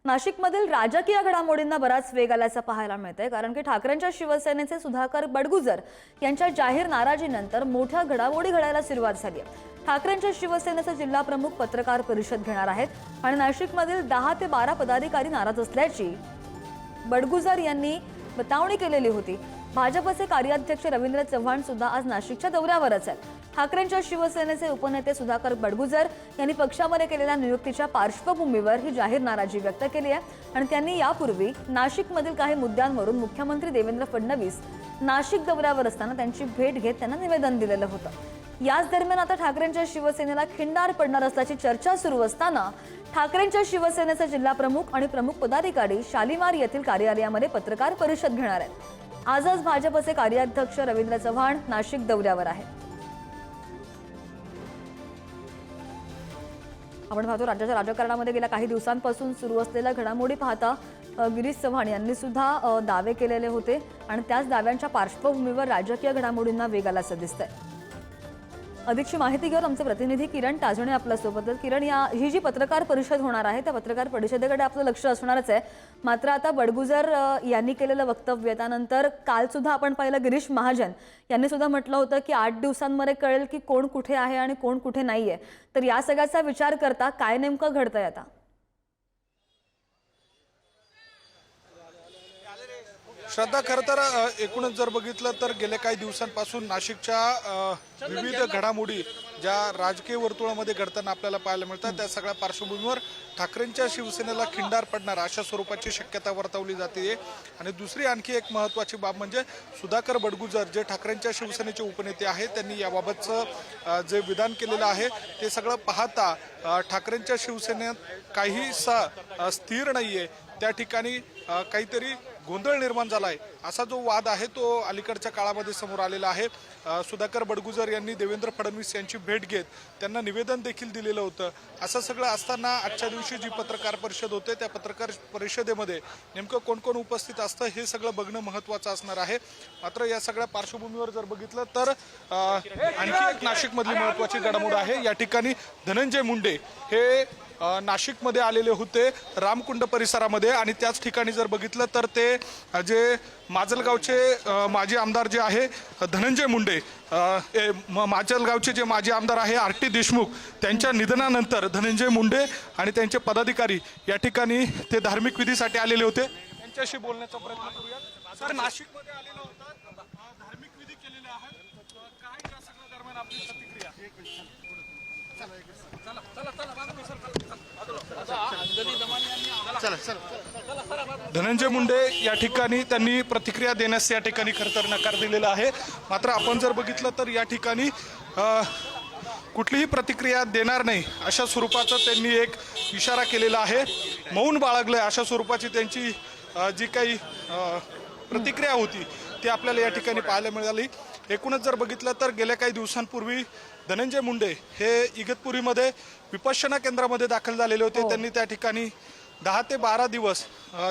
नाशिकमधील राजकीय घडामोडींना बराच वेग आल्याचं पाहायला मिळतंय, कारण की ठाकरेंच्या शिवसेनेचे सुधाकर बडगुजर यांच्या जाहीर नाराजीनंतर मोठ्या घडामोडी घडायला सुरुवात झाली आहे। ठाकरेंच्या शिवसेनेचे जिल्हा प्रमुख पत्रकार परिषद घेणार आहेत आणि नाशिकमधील 10 ते 12 पदाधिकारी नाराज असल्याची बडगुजर यांनी बतावणी केलेली होती। भाजपचे कार्याध्यक्ष रवींद्र चव्हाण सुद्धा आज नाशिकच्या दौऱ्यावरच आहेत। ठाकरेंच्या शिवसेनेचे उपनेते सुधाकर बडगुजर यांनी पक्षामध्ये केलेल्या नियुक्तीच्या पार्श्वभूमीवर ही जाहीर नाराजी व्यक्त केली आहे आणि त्यांनी यापूर्वी नाशिकमधील काही मुद्द्यांवरून मुख्यमंत्री देवेंद्र फडणवीस नाशिक दौऱ्यावर असताना त्यांची भेट घेत त्यांना निवेदन दिलेलं होतं। याच दरम्यान आता ठाकरेंच्या शिवसेनेला खिंडार पडणार असल्याची चर्चा सुरू असताना ठाकरेंच्या शिवसेनेचे जिल्हा प्रमुख आणि प्रमुख पदाधिकारी शालिमार येथील कार्यालयामध्ये पत्रकार परिषद घेणार आहेत। आजच भाजपचे कार्याध्यक्ष रवींद्र चव्हाण नाशिक दौऱ्यावर आहेत। आपण पाहतो राज्याच्या राजकारणामध्ये गेल्या काही दिवसांपासून सुरू असलेल्या घडामोडी पाहता गिरीश चव्हाण यांनी सुद्धा दावे केलेले होते आणि त्याच दाव्यांच्या पार्श्वभूमीवर राजकीय घडामोडींना वेग आल्याचं दिसतंय। अधिकची माहिती घेऊन आमचे प्रतिनिधी किरण टाजणे आपल्या सोबत आहेत। किरण, ही जी पत्रकार परिषद होणार आहे त्या पत्रकार परिषदेकडे आपलं लक्ष असणारच आहे, मात्र आता बडगुजर यांनी केलेलं वक्तव्य त्यानंतर काल सुद्धा आपण पाहिलं गिरीश महाजन यांनी सुद्धा म्हटलं होतं की 8 दिवसांमध्ये कळेल की कोण कुठे आहे आणि कोण कुठे नाहीये। तर या सगळ्याचा विचार करता काय नेमकं घडतंय आता? श्रद्धा, खरं तर एकूणच जर बघितलं तर गेल्या काही दिवसांपासून नाशिकच्या विविध घडामोडी ज्या राजकीय वर्तुळामध्ये घडताना आपल्याला पाहायला मिळतात, त्या सगळ्या पार्श्वभूमीवर ठाकरेंच्या शिवसेनेला खिंडार पडणार अशा स्वरूपाची शक्यता वर्तवली जाते। आणि दुसरी आणखी एक महत्त्वाची बाब म्हणजे सुधाकर बडगुजर जे ठाकरेंच्या शिवसेनेचे उपनेते आहेत, त्यांनी याबाबतचं जे विधान केलेलं आहे ते सगळं पाहता ठाकरेंच्या शिवसेनेत काहीसा स्थिर नाहीये, त्या ठिकाणी काहीतरी गोंधळ निर्माण झाला आहे असा जो वाद आहे तो अलीकडच्या काळामध्ये समोर आलेला आहे। सुधाकर बडगुजर यांनी देवेंद्र फडणवीस यांची भेट घेत त्यांना निवेदन देखील दिलेलं होतं। असं सगळं असताना आजच्या दिवशी जी पत्रकार परिषद होते त्या पत्रकार परिषदेमध्ये नेमकं कोण कोण उपस्थित असतं हे सगळं बघणं महत्त्वाचं असणार आहे। मात्र या सगळ्या पार्श्वभूमीवर जर बघितलं तर आणखी एक नाशिकमधली महत्त्वाची घडामोड आहे। या ठिकाणी धनंजय मुंडे हे नाशिकमध्ये आलेले होते रामकुंड परिसरामध्ये, आणि त्याच ठिकाणी जर बघितलं तर ते जे माजलगावचे माजी आमदार जे आहे धनंजय मुंडे, माजलगावचे जे माजी आमदार आहे आर.टी. देशमुख, त्यांच्या निधनानंतर धनंजय मुंडे आणि त्यांचे पदाधिकारी या ठिकाणी ते धार्मिक विधीसाठी आलेले होते। त्यांच्याशी बोलण्याचा प्रयत्न करूया। सर, नाशिकमध्ये आलेला होता, धार्मिक विधी केलेले आहेत, काय या सगळ्या दरम्यान आपली प्रतिक्रिया? धनंजय मुंडे या ठिकाणी त्यांनी प्रतिक्रिया देण्यास या ठिकाणी खरं तर नकार दिलेला आहे। मात्र आपण जर बघितलं तर या ठिकाणी कुठलीही प्रतिक्रिया देणार नाही अशा स्वरूपाचा त्यांनी एक इशारा केलेला आहे। मौन बाळगलंय अशा स्वरूपाची त्यांची जी काही प्रतिक्रिया होती ती आपल्याला या ठिकाणी पाहायला मिळाली। एकूणच जर बघितलं तर गेल्या काही दिवसांपूर्वी धनंजय मुंडे हे इगतपुरीमध्ये विपश्यना केंद्रामध्ये दाखल झालेले होते। त्यांनी त्या ठिकाणी 10 ते 12 दिवस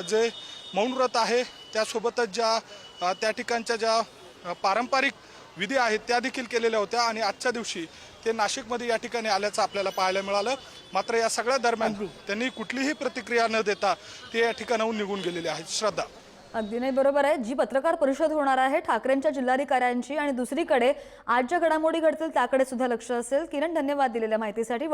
जे मौन व्रत आहे त्यासोबतच ज्या त्या ठिकाणच्या ज्या पारंपरिक विधी आहेत त्या देखील केलेल्या होत्या, आणि आजच्या दिवशी ते नाशिकमध्ये या ठिकाणी आल्याचं आपल्याला पाहायला मिळालं। मात्र या सगळ्या दरम्यान त्यांनी कुठलीही प्रतिक्रिया न देता ते या ठिकाणाहून निघून गेलेले आहेत। श्रद्धा, अगदी नाही, बरोबर आहे। जी पत्रकार परिषद होणार आहे ठाकरेंच्या जिल्हाधिकाऱ्यांची आणि दुसरीकडे आज ज्या घडामोडी घडतील त्याकडे सुद्धा लक्ष असेल। किरण, धन्यवाद दिलेल्या माहितीसाठी।